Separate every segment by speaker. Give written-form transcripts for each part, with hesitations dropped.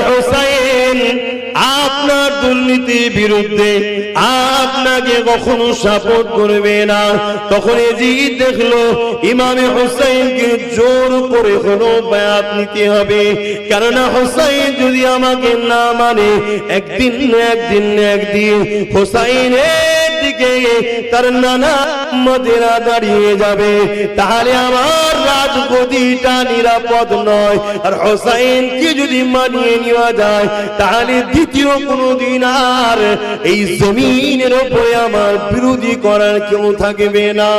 Speaker 1: হোসেন আপনার দুর্নীতির বিরুদ্ধে আপনাকে কখনো সাপোর্ট করবে না। তখন এজিদ দেখলো ইমামে হোসেনকে জোর করে হলো বায়াত নিতে হবে, কেননা হোসেন যদি আমাকে না মানে একদিন হোসেনের দিকে তার নানা মদেরা দাঁড়িয়ে যাবে, তাহলে আমার রাজগদিটা নিরাপদ নয়। আর হোসেনকে যদি মানিয়ে নেওয়া যায় তাহলে দ্বিতীয় কোনদিন আর এই জমিনের উপরে আমার বিরোধী করার কেউ থাকবে না।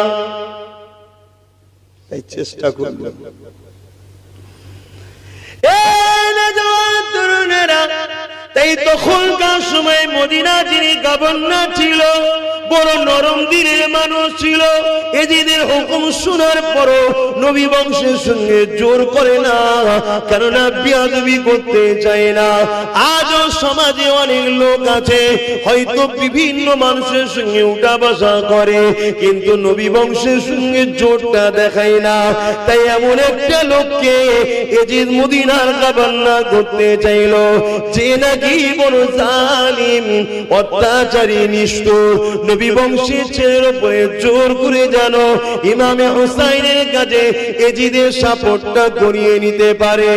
Speaker 1: তাই চেষ্টা করব। তাই তখনকার সময় মদিনা যিনি গভর্নর ছিল বড় নরম দিনের মানুষ ছিল। এজিদের হুকুম শোনার পরও নবী বংশের সঙ্গে জোর করে না, কেননা বিয়াদবি করতে চায় না। আজও সমাজে অনেক লোক আছে হয়তো বিভিন্ন মানুষের সঙ্গে উঠা বসা করে, কিন্তু নবী বংশের সঙ্গে জোরটা দেখায় না। তাই এমন একটা লোককে এজিদ মদিনার গভর্নর করতে চাইল, যে নাকি বড় জালিম অত্যাচারী নিষ্ঠুর। নবী বংশের ছেলের উপরে জোর করে জানো ইমামে হোসেনের কাছে এজিদের সাপোর্টটা করিয়ে নিতে পারে।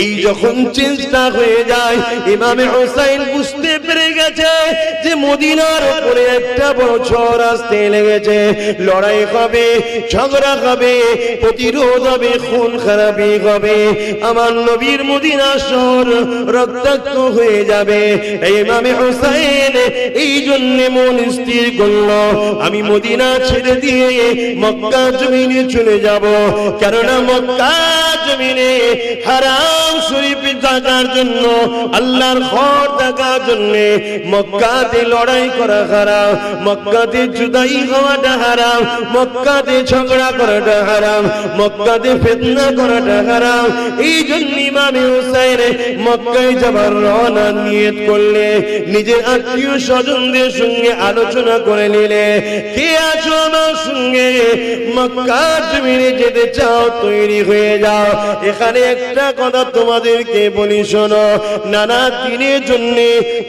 Speaker 1: এই যখন চেষ্টা হয়ে যায়, ইমামে হোসেন বুঝতে পেরে গেছে যে মদিনার উপরে একটা বড় ঝড় আসতে লেগেছে। লড়াই হবে, ঝগড়া হবে, প্রতিরোধ হবে, খুন খারাপি হবে, আমার নবীর মদিনা শহর রক্তাক্ত হয়ে যাবে। ইমামে হোসেন এই জন্য মন স্থির করলো, আমি মদিনা ছেড়ে দিয়ে মক্কা জমিনে চলে যাব, কেননা মক্কা জমিনে হারাম শরীফ থাকার জন্য, আল্লাহর ঘর থাকার জন্য মক্কাতে লড়াই করা হারাম, মক্কাতে জুদাই হওয়াটা হারাম, মক্কাতে ঝগড়া করাটা হারাম, মক্কাতে ফিতনা করাটা হারাম। এই জন্য ইমামে হোসেন মক্কায় যাবার রওনা নিয়ত করলে নিজের আত্মীয় স্বজনদের সঙ্গে আলোচনা করে নিলে, কে আছো আমার সঙ্গে মক্কা জমিনে যেতে চাও তৈরি হয়ে যাও। এখানে একটা কথা তোমাদেরকে বলি শোনো, নানা দিনের জন্য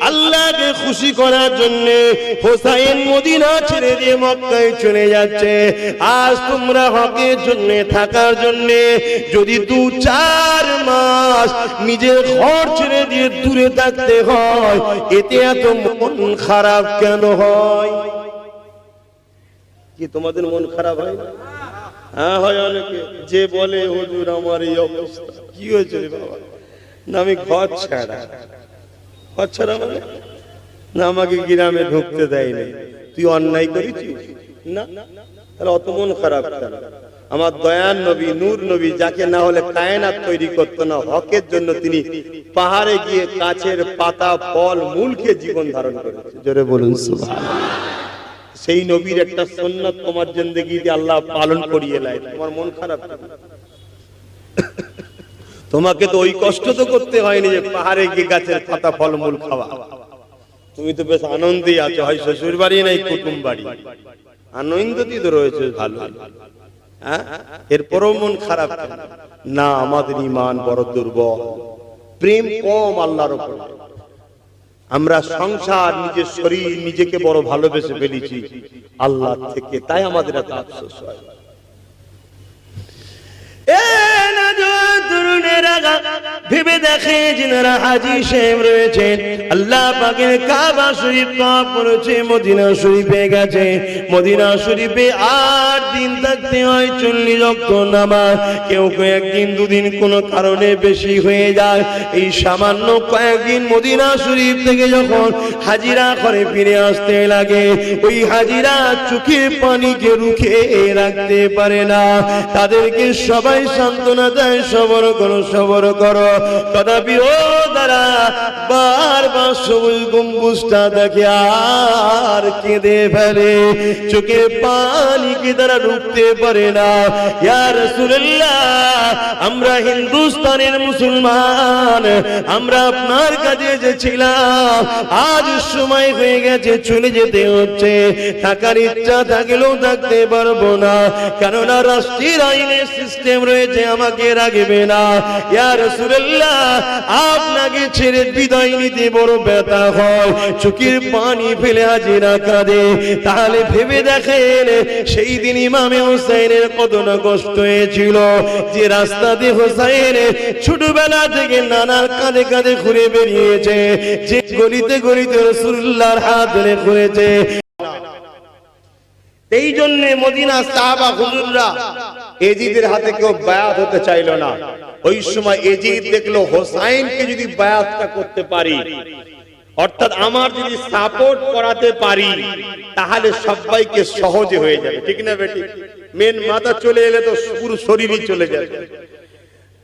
Speaker 1: আল্লাহকে খুশি করার জন্য হোসেন মদিনা ছেড়ে দিয়ে মক্কায় চলে যাচ্ছে। আজ তোমরা হকের জন্য থাকার জন্য যদি 2-4 মাস নিজের ঘর ছেড়ে দিয়ে দূরে থাকতে হয়, এতে এত মন খারাপ কেন হয়? কি তোমাদের মন খারাপ হয় না? হ্যাঁ হয় অনেকে, যে বলে হুজুর আমার এই অবস্থা। কি হয়েছে বাবা? না আমি ঘর ছাড়া মানে না আমাকে গ্রামে ঢুকতে দেয়নি। তুই অন্যায় করেছিস না, তাহলে অত মন খারাপ কেন? আমার দয়ার নবী, নূর নবী, যাকে না হলে কায়নাত তৈরি করতো না, হকের জন্য তিনি পাহাড়ে গিয়ে গাছের পাতা ফল মূল খেয়ে জীবন ধারণ করেছে। জোরে বলুন সুবহানাল্লাহ। সেই নবীর একটা সুন্নাত তোমার জিন্দেগিতে আল্লাহ পালন করিয়ে নেয়, তোমার মন খারাপ? তোমাকে তো ওই কষ্ট তো করতে হয়নি যে পাহাড়ে গিয়ে গাছের পাতা ফল মূল খাওয়া। তুমি তো বেশ আনন্দে আছো, হয় শ্বশুর বাড়ি নাই কুটুম বাড়ি, আনন্দই তো রয়েছে ভালো। হ্যাঁ, এরপরও মন খারাপ না? আমাদের ঈমান বড় দুর্বল, প্রেম কম আল্লাহর উপর। আমরা সংসার, নিজের শরীর, নিজেকে বড় ভালোবেসে ফেলেছি আল্লাহ থেকে, তাই আমাদের এত আফসোস হয়। ভেবে দেখে যিনারা হাজী সাহেব রয়েছেন, আল্লাহ পাকের কাবা শরীফ তওয়াফ করেছে, মদিনা শরীফে গেছে, মদিনা শরীফে 8 দিন থাকতে হয়, 40 ওয়াক্ত নামাজ। কেউ কয়েকদিন 2 দিন কোনো কারণে বেশি হয়ে যায়। এই সামান্য কয়েকদিন মদিনা শরীফ থেকে যখন হাজিরা করে ফিরে আসতে লাগে, ওই হাজিরা চোখের পানিকে রুখে রাখতে পারে না। তাদেরকে সবাই সান্ত্বনা দেয়, সবর করো, সবর করো। তথাপি ও তারা বারবার সবুজ গম্বুজটা দেখে আর কেঁদে ফেলে, চোখে পানিকে তারা রুখতে পারে না। ইয়া রাসূলুল্লাহ, আমরা হিন্দুস্তানের মুসলমান, আমরা আপনার কাছে এসেছিলাম, আজ সময় হয়ে গেছে, চলে যেতে হচ্ছে। থাকার ইচ্ছা থাকলেও থাকতে পারবো না, কেননা রাষ্ট্রের আইনের সিস্টেম রয়েছে, আমাকে রাখবে না। ইয়া রাসূলুল্লাহ, আপনাকে ছেড়ে ছেড়ে বিদায় নিতে বড় ব্যথা হয়, চোখের পানি ফেলে হাজিরা কাঁদে, তাহলে ভেবে দেখেন সেই দিন ইমামে হোসেনের কত না কষ্ট হয়েছিল। যে রাস্তা দিয়ে হোসেন ছোটবেলা থেকে নানার কাঁধে কাঁধে ঘুরে বেরিয়েছে, যে গলিতে গলিতে রাসূলুল্লাহর হাত ধরে ঘুরেছে। এই জন্য মদিনা সাহাবা হুজুররা এজিদের হাতে কেউ বায়াত হতে চাইল না। ওই সময় এজিদ দেখলো হোসাইনকে যদি বায়াতটা করতে পারি, অর্থাৎ আমার যদি সাপোর্ট করাতে পারি, তাহলে সবাইকে সহজে হয়ে যাবে, ঠিক না বেটি? মেন মাথা চলে এলে তো পুরো শরীরই চলে যাবে।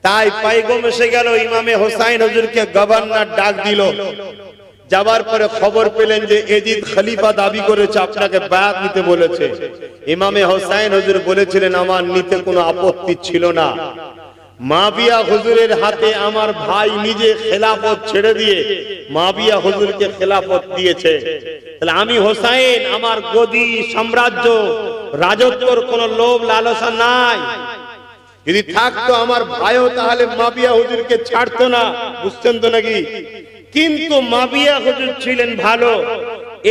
Speaker 1: তাই পাইগম এসে গেল, ইমামে হোসাইন হুজুরকে গভর্নর ডাক দিল। যাবার পরে খবর পেলেন যে এজিদ খলিফা দাবি করেছে, আপনাকে বায়াত নিতে বলেছে। ইমামে হোসাইন হুজুর বলেছিলেন আমার নিতে কোনো আপত্তি ছিল না। মাবিয়া হুজুরের হাতে আমার ভাই নিজে খেলাফত ছেড়ে দিয়ে মাবিয়া হুজুরকে খেলাফত দিয়েছে, তাহলে আমি হোসাইন, আমার গদি সাম্রাজ্য রাজত্বর কোনো লোভ লালসা নাই। যদি থাকতো আমার ভাইও তাহলে মাবিয়া হুজুরকে ছাড়তো না, বুঝছেন তো নাকি? কিন্তু মাবিয়া হুজুর ছিলেন ভালো,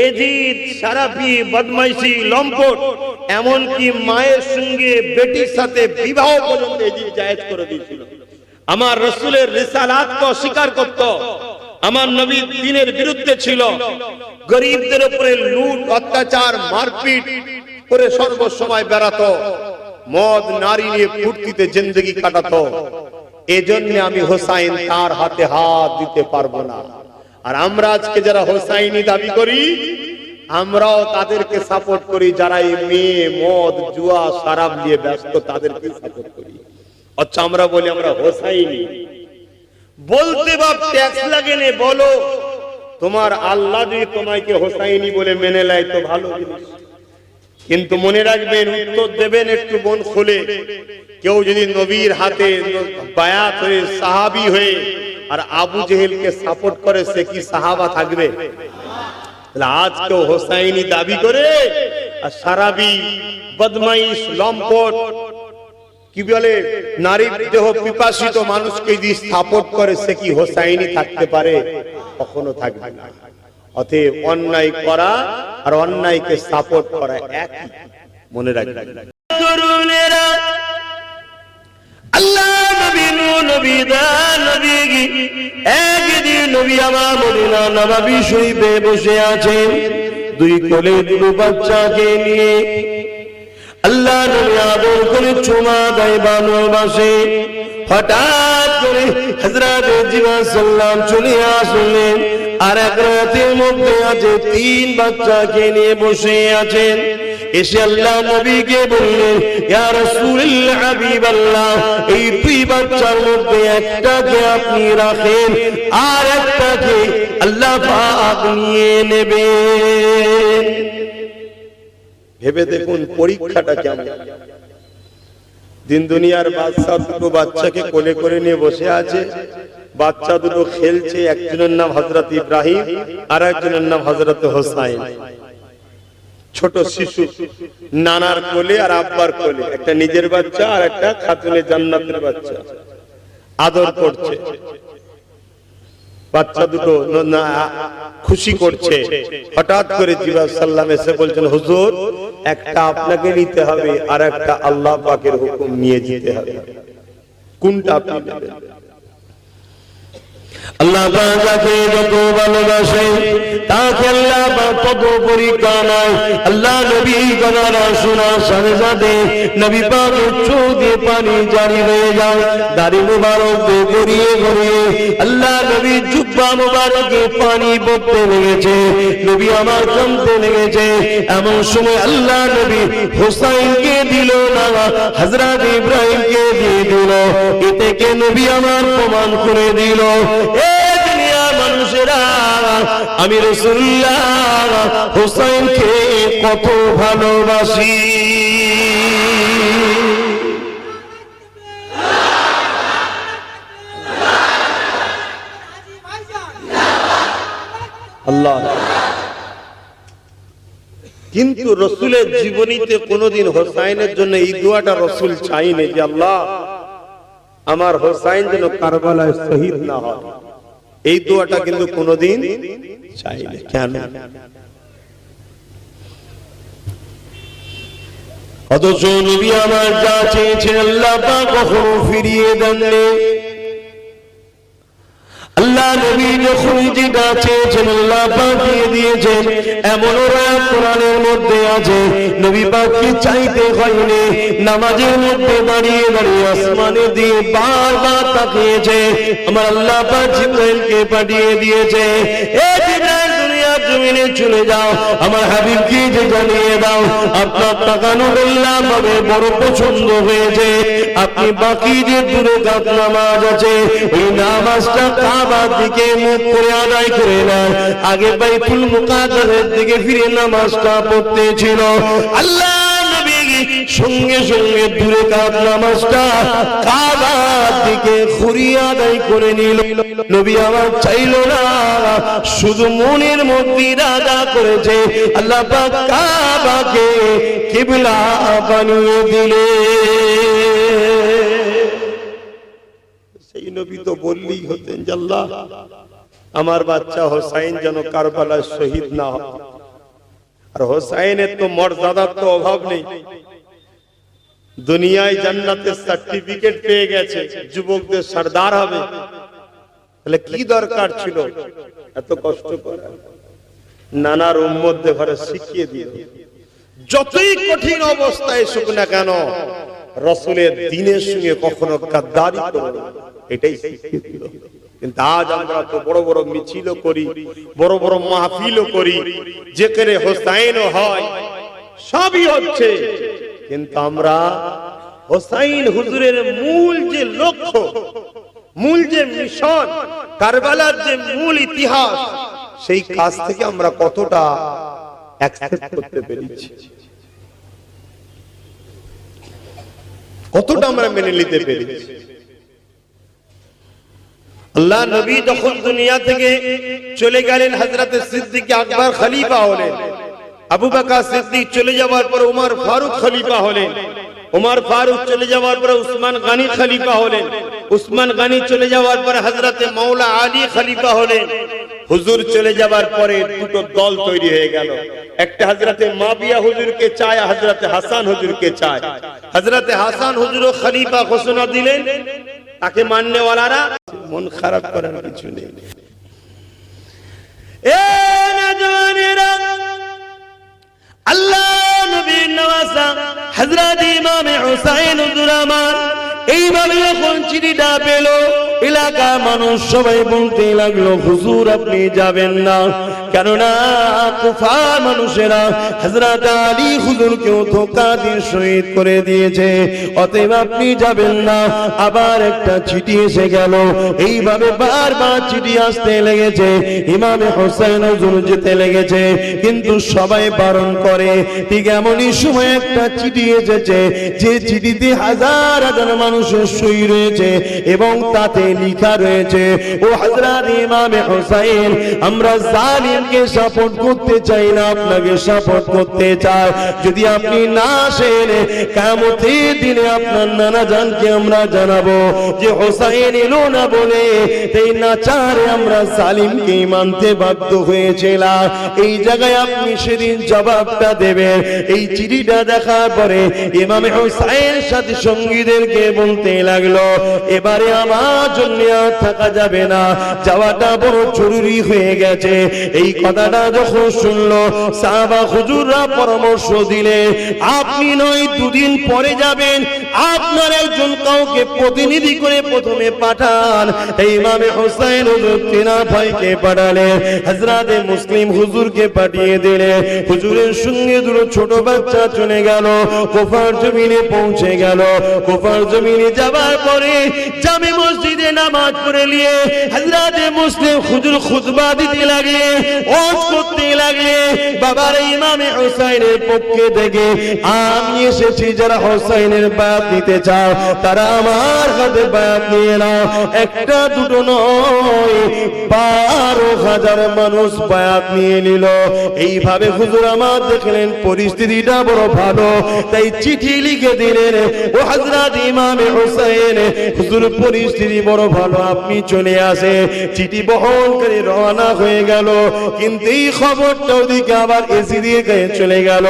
Speaker 1: এজিদ সারাফি, বদমাইশি, লম্পট, এমনকি মায়ের সঙ্গে বেটির সাথে বিবাহ পর্যন্ত এজিদ জায়েজ করে দিয়েছিল। আমার রাসূলের রিসালাতকে অস্বীকার করত, আমার নবীর দ্বীনের বিরুদ্ধে ছিল, গরীবদের উপরে লুট, অত্যাচার, মারপিট করে সর্বসময় বেড়াতো, মদ নারী নিয়ে ফুর্তিতে জিন্দেগি কাটাতো। এজন্য আমি হোসাইন তার হাতে হাত দিতে পারবো না। আর আমরা আজকে যারা হোসাইনি দাবি করি, আমরাও তাদেরকে সাপোর্ট করি যারা এই মেয়ে, মদ, জুয়া, শরাব নিয়ে ব্যস্ত, তাদেরকে সাপোর্ট করি। আচ্ছা, আমরা বলি আমরা হোসাইনি, বলতে বাপ ট্যাক্স লাগে না, বলো তোমার আল্লাহ যদি তোমাকে হোসাইনি বলে মেনে নেয় তো ভালো জিনিস। কিন্তু মনে রাখবেন, উত্তর দেবেন একটু মন খুলে। কেউ যদি নবীর হাতে বায়াত হয়ে সাহাবী হয়ে আর আবু জেহেলকে সাপোর্ট করে, সে কি সাহাবা থাকবে? আজ কেউ হোসাইনি দাবি করে আর সারাবি, বদমাইশ, লম্পট, কি বলে নারী দেহ পিপাসিত মানুষকে যদি সাপোর্ট করে, সে কি হোসাইনি থাকতে পারে? কখনো থাকবে না। অতএব অন্যায় করা আর অন্যায়কে সাপোর্ট করা একই, মনে রাখবেন। তরুণেরা আল্লাহ নবী নবী দা নবী একদিন নবী আমার মদিনা নববী শরীফে বসে আছেন, দুই কোলে দুটো বাচ্চাকে নিয়ে। আল্লাহ নবী আদর করে চুমা দেয় ভালোবাসে। হঠাৎ করে হযরত জিবরাইল সাল্লাম চলে আসলেন, আর এক রাতের মধ্যে আছে তিন বাচ্চাকে নিয়ে বসে আছেন। এসে আল্লাহ নবীকে বললেন, ইয়া রাসূলুল্লাহ, হাবিবাল্লাহ, এই দুই বাচ্চার মধ্যে একটাকে আপনি রাখেন আর একটাকে আল্লাহ পাক নিয়ে নেবেন। ভেবে দেখুন পরীক্ষাটা কেমন। দিন দুনিয়ার বাদশা দুটো বাচ্চাকে কোলে করে নিয়ে বসে আছে, বাচ্চা দুটো খেলছে, একজনের নাম হযরত ইব্রাহিম আর একজনের নাম হযরত হোসাইন। ছোট শিশু, নানার কোলে আর আব্বার কোলে, একটা নিজের বাচ্চা আর একটা খাতুনে জান্নাতের বাচ্চা, আদর করছে। বাচ্চা দুটো খুশি করছে। হঠাৎ করে জিবরাইল সাল্লাম এসে বলছেন, হুজুর, একটা আপনাকে নিতে হবে আর একটা আল্লাহ পাকের হুকুম নিয়ে যেতে হবে, কোনটা আপনি নেবেন? আল্লাহ যাকে যত ভালোবাসে তাকে আল্লাহ তত পরীক্ষা নয়। আল্লাহ নবী কথাটা শোনার সাথে সাথে নবী পাক চোখ দিয়ে পানি জারি হয়ে যায়, দাড়ি মুবারক দিয়ে গড়িয়ে গড়িয়ে আল্লাহ নবী জুব্বা মুবারকে পানি পড়তে লেগেছে, নবী আমার কাঁদতে লেগেছে। এমন সময় আল্লাহ নবী হোসাইনকে দিল না, হযরত ইব্রাহিমকে দিয়ে দিল। এতে কে নবী আমার প্রমাণ করে দিল, মানুষেরা, আমি রাসূলুল্লাহ হোসাইনকে কত ভালোবাসি। আল্লাহ। কিন্তু রাসূলের জীবনীতে কোনোদিন হোসাইনের জন্য এই দোয়াটা রাসূল চাইনি যে আল্লাহ আমার হোসাইন যেন কারবালায় শহীদ না হয়। এই দোয়াটা কিন্তু কোনোদিন চাইনি। কেন? অথচ নবী আমার যা চেয়েছেন আল্লাহ পাক কখনো ফিরিয়ে দেননি। আল্লাহ নবী যখন যেটা চেয়েছেন আল্লাহ পাক দিয়ে দিয়েছেন। এমন আয়াত কোরআনের মধ্যে আছে নবী পাককে চাইতে হয়নি, নামাজের মধ্যে দাঁড়িয়ে দাঁড়িয়ে আসমানে দিয়ে বারবার তাকিয়েছে। আমার আল্লাহ পাক জিবরাইলকে পাঠিয়ে দিয়েছে, এ জিবরাইল দুনিয়ার জমিনে চলে যাও, আমার হাবিবকে যে জানিয়ে দাও আপনার তাকানো আল্লাহ পাকের বড় পছন্দ হয়েছে। আপনি বাকি যে দূরে রাত নামাজ আছে ওই নামাজটা কাবার দিকে মুখ করে আদায় করে নেন। আগে বাইতুল মুকাদ্দাসের দিকে ফিরে নামাজটা পড়তে ছিল। আল্লাহ নবী সঙ্গে সঙ্গে দূরে কাত নামাজটা কাবার দিকে ঘুরিয়ে আদায় করে নিল। নবী আমার চাইল না, শুধু মনের মধ্যে ইরাদা করেছে আল্লাহ পাক কাবাকে কিবলা বানিয়ে দিলে। সেই নবী তো বললেই হতেন যে আল্লাহ আমার বাচ্চা হোসাইন যেন কারবালায় শহীদ না হয়। আর হোসাইনের তো মর্যাদার তো অভাব নেই, দুনিয়ায় জান্নাতের সার্টিফিকেট পেয়ে গেছে, যুবকদের সরদার হবে। তাহলে কি দরকার ছিল এত কষ্ট করা? নানার উম্মতদের ঘরে শিখিয়ে দিল, যতই কঠিন অবস্থায় এসুক না কেন রাসূলের দ্বীনের সঙ্গে কখনো গাদ্দারি করবে না, এটাই শিখিয়ে দিল। কিন্তু আজ আমরা তো বড় বড় মিছিলও করি, বড় বড় মাহফিলও করি, যেখানে হোসাইনও হয়, সবই হচ্ছে, কিন্তু আমরা হোসাইন হুজুরের মূল যে লক্ষ্য, মূল যে মিশন, কারবালার যে মূল ইতিহাস, সেই কাজ থেকে আমরা কতটা অ্যাকসেপ্ট করতে পেরেছি, কতটা আমরা মেনে নিতে পেরেছি। আল্লাহ নবী যখন দুনিয়া থেকে চলে গেলেন, হযরত সিদ্দিক আকবর খলিফা হলেন। আবু বকর সিদ্দিক চলে যাওয়ার পর উমর ফারুক খলিফা হলেন। উমর ফারুক চলে যাওয়ার পর উসমান গনি খলিফা হলেন। উসমান গনি চলে যাওয়ার পর হযরত মাওলা আলী খলিফা হলেন। হুজুর চলে যাওয়ার পরে দুটো দল তৈরি হয়ে গেল। একটা হযরতে মাবিয়া হুজুরকে চায়, হযরতে হাসান হুজুরকে চায়। হযরতে হাসান হুজুরও খলিফা ঘোষণা দিলেন, তাকে মাননেওয়ালারা মন খারাপ করার কিছু নেই। এ নওজওয়ানেরা, আল্লাহ নবীর নওয়াজা হযরত ইমাম হুসাইন হুজুর আমার এইভাবে যখন চিঠিটা পেল, এলাকার মানুষ সবাই বলতে লাগলো হুজুর আপনি যাবেন না, কেননা কুফার মানুষেরা হযরত আলী হুজুরকেও ধোঁকা দিয়ে শহীদ করে দিয়েছে, অতএব আপনি যাবেন না। আবার একটা চিঠি এসে গেল, এইভাবে বারবার চিঠি আসতে লেগেছে। ইমাম হোসেন হুজুর যেতে লেগেছে, কিন্তু সবাই বারণ করে। ঠিক এমনই সময় একটা চিঠি এসেছে, যে চিঠিতে হাজার হাজার মানুষের সই রয়েছে এবং তাতে লিখা রয়েছে, ও হযরত ইমাম হোসেন, আমরা জালিমকে সাপোর্ট করতে চাই না, আপনাকে সাপোর্ট করতে চাই। যদি আপনি না আসেন, কিয়ামতের দিনে আপনার নানা জানকে আমরা জানাবো যে হোসেন এলো না বলে এই নাচারে আমরা জালিমকে মানতে বাধ্য হয়েছিলাম। এই জায়গায় আপনি সেদিন জবাবটা দেবেন। এই চিঠিটা দেখার পরে ইমাম হোসেন সাথী সঙ্গীদেরকে বলতে লাগলো, এবারে আমার জন্য আর থাকা যাবে না, যাওয়াটা বড় জরুরি হয়ে গেছে। এই কথাটা যখন শুনলো সাহাবা হুজুররা পরামর্শ দিলে, আপনি নয় দুদিন পরে যাবেন, আপনার একজন কাউকে প্রতিনিধি করে প্রথমে পাঠান। এই ইমামে হোসেন হুজুর তিনার ভাইকে পাঠালেন, হযরতে মুসলিম হুজুরকে পাঠিয়ে দিলেন। হুজুরের সঙ্গে দুটো ছোট বাচ্চা চলে গেল, কুফার জমিনে পৌঁছে গেল। কুফার জমিনে যাবার পরে জামে মসজিদে নামাজ পড়ে নিয়ে হযরতে মুসলিম হুজুর খুতবা দিতে লাগলে, ওয়াজ করতে লাগলে, বাবার ইমামে হোসেনের পক্ষে থেকে আমি এসেছি, যারা হোসেনের বায়াত নিতে চাও তারা আমার হাতে বায়াত নিয়ে নাও। একটা দুটো নয়, 12 হাজার মানুষ বায়াত নিয়ে নিল। এইভাবে হুজুর আমার দেখলেন পরিস্থিতিটা বড় ভালো, তাই চিঠি লিখে দিলেন, ও হযরত ইমামে হুসাইন, হুজুর পরিস্থিতি বড় ভালো, আপনি চলে আসে। চিঠি বহন করে রওনা হয়ে গেল। কিন্তু এই খবরটা ওদিকে আবার এজিদের কাছে চলে গেল।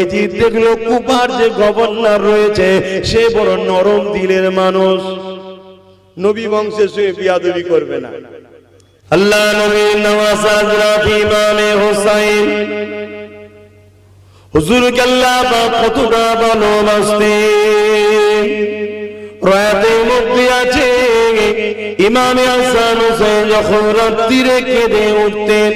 Speaker 1: এজিদ দেখলো কুফার যে গভর্নর রয়েছে সে বড় নরম দিলের মানুষ, নবী বংশে সে বিয়াদবি করবে না। আল্লাহ নবীর নওয়াজ হযরত ইমামে হুসাইন, হুজুরকে আল্লাহ পাক কতটা ভালোবাসতেন। রাতের মধ্যে আছে ইমামে হাসান হুসাইন যখন রাত্রিরে কেঁদে উঠতেন,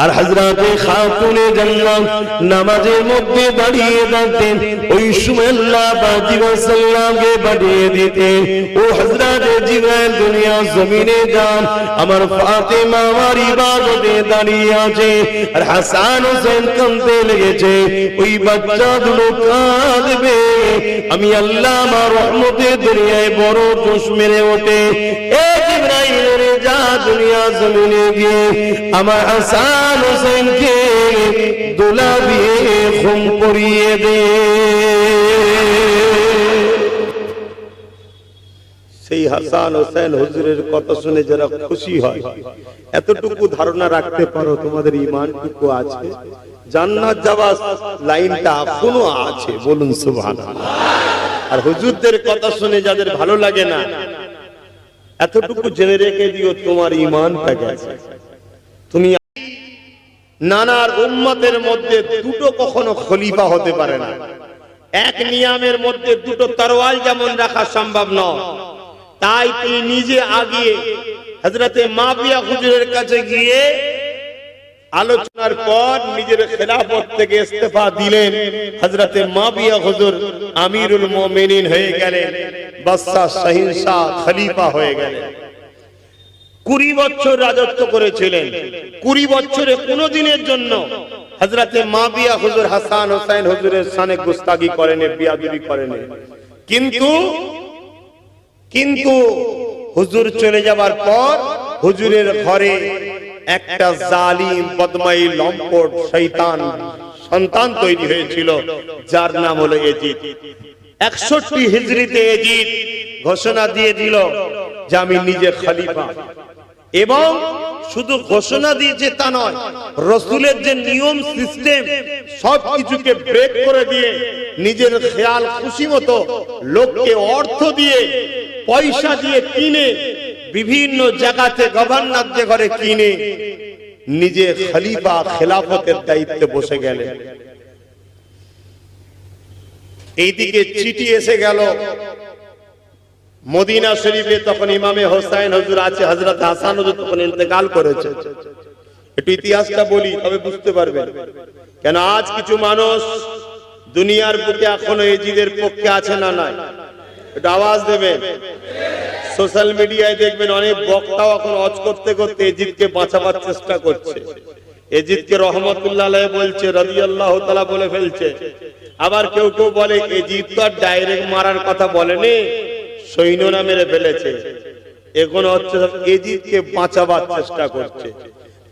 Speaker 1: আর হযরতে খাতুনে জান্নাত নামাজের মধ্যে দাঁড়িয়ে থাকতেন, ওই সময় আল্লাহ পাক জিবরাইল সাল্লামকে পাঠিয়ে দিতেন, ও হযরতে জিবরাইল দুনিয়া জমিনে যান, আমার ফাতেমা আমার ইবাদতে দাঁড়িয়ে আছে আর হাসান হোসেন কাঁদতে লেগেছে, ওই বাচ্চা দুটো কাঁদবে, আমি আল্লাহ আমার রহমতের দুনিয়ায় বড় জোশ মেরে ওঠে। এ জিবরাইল রে, যা দুনিয়া জমিনে গিয়ে আমার হাসান হোসেনকে দোলা দিয়ে খুন করিয়ে দে। সেই হাসান হোসেন হুজুরের কথা শুনে যারা খুশি হয়, এতটুকু ধারণা রাখতে পারো তোমাদের ঈমানটুকু আছে, জান্নাত যাওয়ার লাইনটা এখনো আছে, বলুন সুবহানাল্লাহ। আর হুজুরদের কথা শুনে যাদের ভালো লাগে না, এতটুকু জেনে রেখে দিও তোমার ঈমানটা গেছে। তুমি নানার উম্মতের মধ্যে দুটো কখনো খলিফা হতে পারে না। এক নিয়ামের মধ্যে দুটো তরোয়াল যেমন রাখা সম্ভব নয়, তাই তিনি নিজে আগিয়ে হযরতে মাবিয়া হুজুরের কাছে গিয়ে আলোচনার পর নিজের খেলাফত থেকে ইস্তেফা দিলেন। হযরতে মাবিয়া হুজুর আমিরুল মুমিনিন হয়ে গেলেন, বাদশা শাহিনশাহ খলিফা হয়ে গেলেন। 20 বছর রাজত্ব করেছিলেন। 20 বছরে কোনো দিনের জন্য হযরতে মাবিয়া হুজুর হাসান হোসেন হুজুরের শানে গুস্তাখি করেনি, বিয়াদবি করেনি। কিন্তু হুজুর চলে যাবার পর হুজুরের ঘরে একটা জালিম বদমাই লম্পট শয়তান সন্তান তৈরি হয়েছিল, যার নাম হলো এজিদ। 61 হিজরিতে এজিদ ঘোষণা দিয়ে দিল যে আমি নিজে খলিফা, এবং শুধু ঘোষণা দিয়েছে তা নয়, রাসূলের যে নিয়ম সিস্টেম সবকিছুকে ব্রেক করে দিয়ে নিজের খেয়াল খুশি মতো লোককে অর্থ দিয়ে পয়সা দিয়ে কিনে বিভিন্ন জায়গাতে গভর্নরদের ঘরে কিনে নিজে খলিফা খেলাফতের দায়িত্বে বসে গেলেন। এইদিকে চিঠি এসে গেল মদিনা শরীফে, তখন ইমামে হোসেন হুজুর আছে, হযরত হাসান হুজুর তখন ইন্তেকাল করেছে। একটু ইতিহাসটা বলি তবে বুঝতে পারবেন। কেন আজ কিছু মানুষ দুনিয়ার বুকে এখনো এজিদের পক্ষে আছে না নাই, একটু আওয়াজ দেবেন। সোশ্যাল মিডিয়ায় দেখবেন অনেক বক্তাও এখন অজ করতে করতে এজিদকে বাঁচাবার চেষ্টা করছে। এজিদকে রহমতুল্লাহ আলাইহি বলছে, রাদিয়াল্লাহু তাআলা বলে ফেলছে। আবার কেউ কেউ বলে এজিদ তো আর ডাইরেক্ট মারার কথা বলেনি, সৈন্যরা মেরে ফেলেছে। এখন হচ্ছে এজিদকে বাঁচাবার চেষ্টা করছে।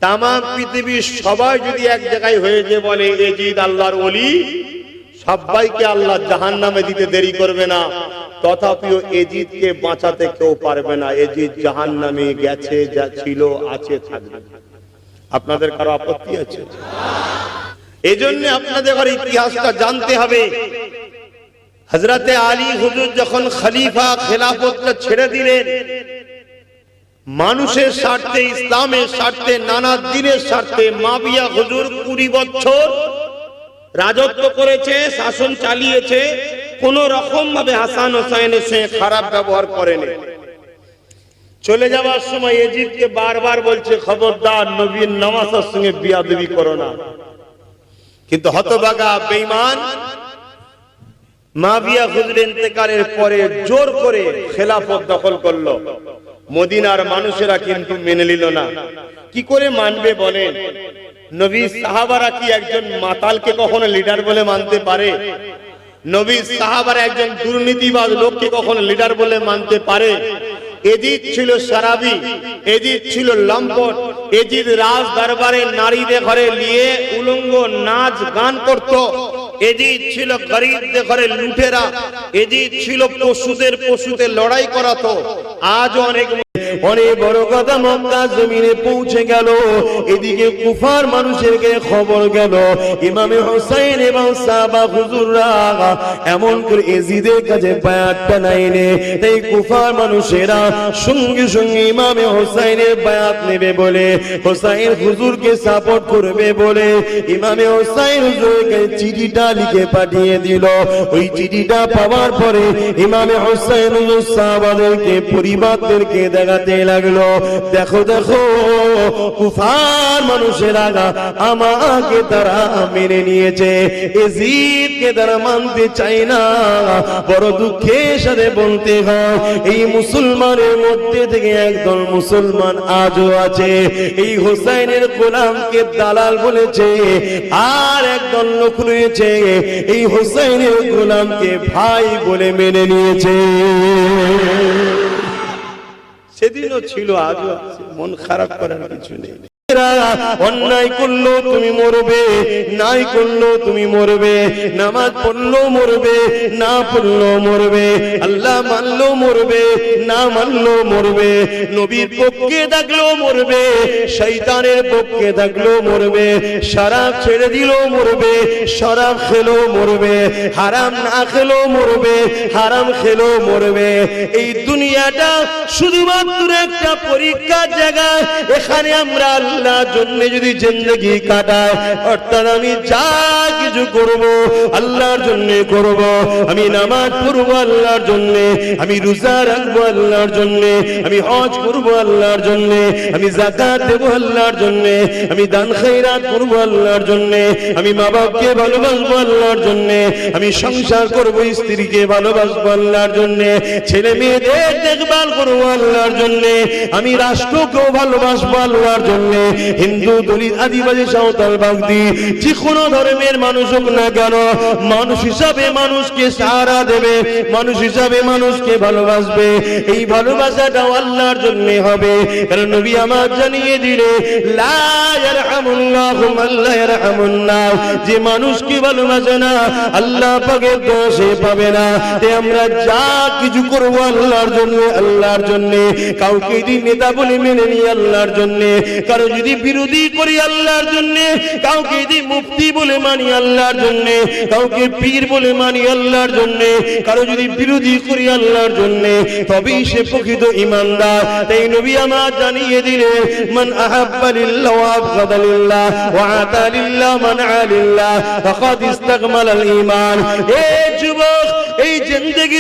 Speaker 1: তাম পৃথিবীর সবাই যদি এক জায়গায় হয়ে যে বলে এজিদ আল্লাহর ওলি, সবাইকে আল্লাহ জাহান্নামে দিতে দেরি করবে না, তথাপিও এজিদকে বাঁচাতে কেউ পারবে না। এজিদ জাহান্নামে গেছে, যা ছিল আছে, থাকবে। আপনাদের কারো আপত্তি আছে? এজন্য আপনাদের ইতিহাসটা জানতে হবে। হযরতে আলী হুজুর যখন খলিফা খেলাফতটা ছেড়ে দিলেন, মানুষের স্বার্থে, ইসলামের স্বার্থে, নানা দিনের স্বার্থে মাবিয়া হুজুর 20 বছর রাজত্ব করেছে, শাসন চালিয়েছে, কোন রকম ভাবে হাসান হোসেনের সঙ্গে খারাপ ব্যবহার করেনি। চলে যাওয়ার সময় এজিদকে বারবার বলছে, খবরদার নবীর নওয়াজের সঙ্গে বিয়াদবি করো না। কিন্তু হতভাগা বেঈমান মাবিয়া হুজুরের ইন্তেকালের পরে জোর করে খেলাফত দখল করলো। মদিনার মানুষেরা কিন্তু মেনে নিল না। কি করে মানবে বলেন? নবী সাহাবারা কি একজন মাতালকে কখনো লিডার বলে মানতে পারে? নবী সাহাবারা একজন দুর্নীতিবাজ লোককে কখনো লিডার বলে মানতে পারে?
Speaker 2: এজিদ ছিল সারাবি, এজিদ ছিল লম্পট, এজিদ রাজ দরবারে নারীদের ঘরে নিয়ে উলঙ্গ নাচ গান করত। এজিদ ছিল গরিবদের ঘরে লুটেরা, এজিদ ছিল পশুতে লড়াই করাতো। আজ অনেক
Speaker 1: বড় কথা, মক্কা জমিনে পৌঁছে গেল। এদিকে কুফার মানুষের খবর গেল ইমামে হোসেন এবং সাহাবা হুজুররা এমন করে এজিদের কাছে বায়াতটা নাইনে। তাই কুফার মানুষেরা সঙ্গে সঙ্গে ইমামে হোসেনের বায়াত নেবে বলে, হোসেন হুজুরকে সাপোর্ট করবে বলে ইমামে হোসেন হুজুরকে চিঠিটা লিখে পাঠিয়ে দিল। ওই চিঠিটা পাওয়ার পরে ইমামে হোসেন হুজুর সাহাবাদেরকে পরিবারদেরকে দেখাতে লাগলো, দেখো দেখো কুফার মানুষেরা আমাকে তারা মেনে নিয়েছে, এজিদকে তারা মানতে চায় না। বড় দুঃখের সাথে বলতে হয় এই মুসলমানের মধ্যে থেকে একদল মুসলমান আজও আছে এই হোসেনের গোলামকে দালাল বলেছে, আর একদল লোক রয়েছে এই হোসেনের গোলামকে ভাই বলে মেনে নিয়েছে।
Speaker 2: সেদিনও ছিল, আজও আছে, মন খারাপ করার কিছু নেই।
Speaker 1: অন্যায় করলো তুমি মরবে, নাই করলো তুমি মরবে, নামাজ পড়লো মরবে, না পড়লো মরবে, আল্লাহ মানলো মরবে, না মানলো মরবে, নবীর পক্ষে থাকলো মরবে, শয়তানের পক্ষে থাকলো মরবে, শরাব ছেড়ে দিল মরবে, শরাব খেলো মরবে, হারাম না খেলো মরবে, হারাম খেলো মরবে। এই দুনিয়াটা শুধুমাত্র একটা পরীক্ষার জায়গা। এখানে আমরা আল্লাহর জন্য যদি জিন্দেগি কাটাই, অর্থাৎ আমি যা কিছু করব আল্লাহর জন্য করব, আমি নামাজ পড়ব আল্লাহর জন্য, আমি রোজা রাখবো আল্লাহর জন্য, আমি হজ করব আল্লাহর জন্য, আমি যাকাত দেব আল্লাহর জন্য, আমি দান খয়রাত করব আল্লাহর জন্য, আমি মা বাপকে ভালোবাসবো আল্লাহর জন্য, আমি সংসার করব, স্ত্রীকে ভালোবাসবো আল্লাহর জন্য, ছেলে মেয়েদের দেখভাল করব আল্লাহর জন্য, আমি রাষ্ট্রকেও ভালোবাসবো আল্লাহর জন্য। হিন্দু, দলিত, আদিবাসী, সাঁওতাল, বাগদি, যে কোনো ধর্মের মানুষ হোক না কেন, মানুষ হিসাবে মানুষকে সাহারা দেবে, মানুষ হিসাবে মানুষকে ভালোবাসবে। এই ভালোবাসাটাও আল্লাহর জন্য হবে, কারণ নবী আমার জানিয়ে দিলে লা ইয়ারহামুল্লাহু মান লা ইয়ারহামুন নাস, যে মানুষকে ভালোবাসে না আল্লাহ পাকের দোয়া সে পাবে না। তাই আমরা যা কিছু করব আল্লাহর জন্য, আল্লাহর জন্য। কাউকে যদি নেতা বলে মেনে নিই আল্লাহর জন্য, কারো যদি বিরোধী করি আল্লাহর জন্য, কাউকে যদি মুফতি বলে মানি আল্লাহর জন্য, কাউকে পীর বলে মানি আল্লাহর জন্য, কারো যদি বিরোধী করি আল্লাহর জন্য, তবেই সে প্রকৃত ঈমানদার। তাই নবী আমার জানিয়ে দিলেন মান আহাব্বা লিল্লাহ ওয়া আবগাদা লিল্লাহ ওয়া আতা লিল্লাহ মান আলিল্লাহ ফাকাদ ইস্তাকমালাল ঈমান। এ যুবক, এই জিন্দেগি